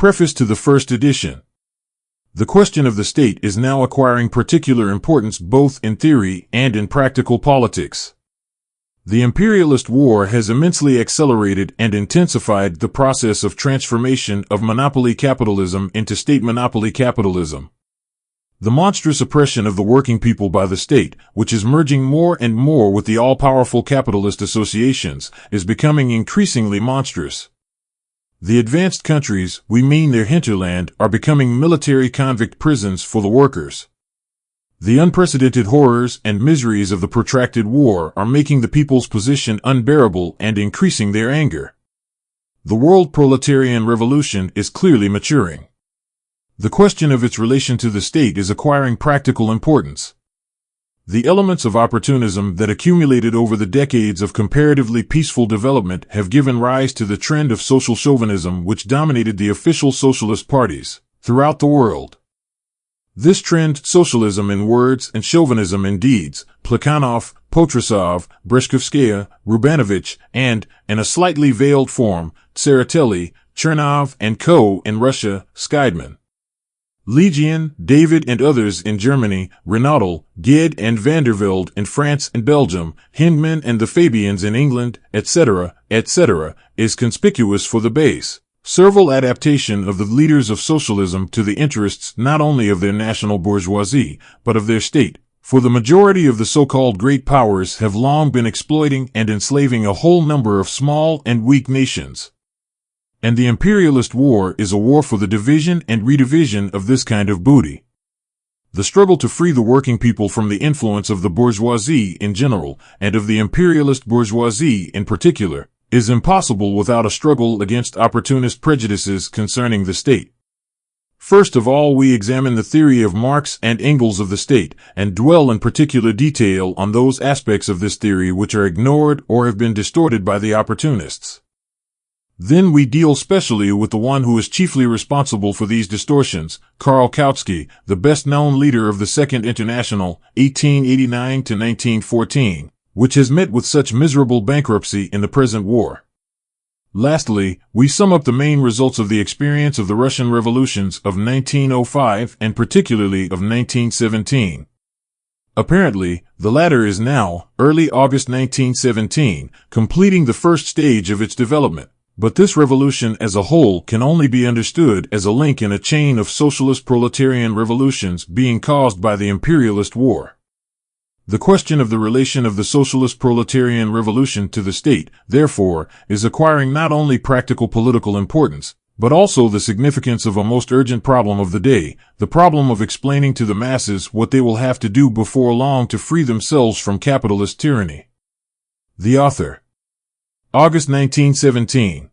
Preface to the first edition. The question of the state is now acquiring particular importance both in theory and in practical politics. The imperialist war has immensely accelerated and intensified the process of transformation of monopoly capitalism into state monopoly capitalism. The monstrous oppression of the working people by the state, which is merging more and more with the all-powerful capitalist associations, is becoming increasingly monstrous. The advanced countries, we mean their hinterland, are becoming military convict prisons for the workers. The unprecedented horrors and miseries of the protracted war are making the people's position unbearable and increasing their anger. The world proletarian revolution is clearly maturing. The question of its relation to the state is acquiring practical importance. The elements of opportunism that accumulated over the decades of comparatively peaceful development have given rise to the trend of social chauvinism which dominated the official socialist parties throughout the world. This trend, socialism in words and chauvinism in deeds, Plekhanov, Potrasov, Breshkovskaya, Rubanovich, and, in a slightly veiled form, Tsereteli, Chernov and Co. in Russia, Scheidman. Legion, David and others in Germany, Renaudel, Gide and Vandervelde in France and Belgium, Hindman and the Fabians in England, etc., is conspicuous for the base, servile adaptation of the leaders of socialism to the interests not only of their national bourgeoisie, but of their state, for the majority of the so-called great powers have long been exploiting and enslaving a whole number of small and weak nations. And the imperialist war is a war for the division and redivision of this kind of booty. The struggle to free the working people from the influence of the bourgeoisie in general, and of the imperialist bourgeoisie in particular, is impossible without a struggle against opportunist prejudices concerning the state. First of all, we examine the theory of Marx and Engels of the state, and dwell in particular detail on those aspects of this theory which are ignored or have been distorted by the opportunists. Then we deal specially with the one who is chiefly responsible for these distortions, Karl Kautsky, the best-known leader of the Second International, 1889 to 1914, which has met with such miserable bankruptcy in the present war. Lastly, we sum up the main results of the experience of the Russian revolutions of 1905 and particularly of 1917. Apparently, the latter is now, early August 1917, completing the first stage of its development. But this revolution as a whole can only be understood as a link in a chain of socialist proletarian revolutions being caused by the imperialist war. The question of the relation of the socialist proletarian revolution to the state, therefore, is acquiring not only practical political importance, but also the significance of a most urgent problem of the day, the problem of explaining to the masses what they will have to do before long to free themselves from capitalist tyranny. The author. August 1917.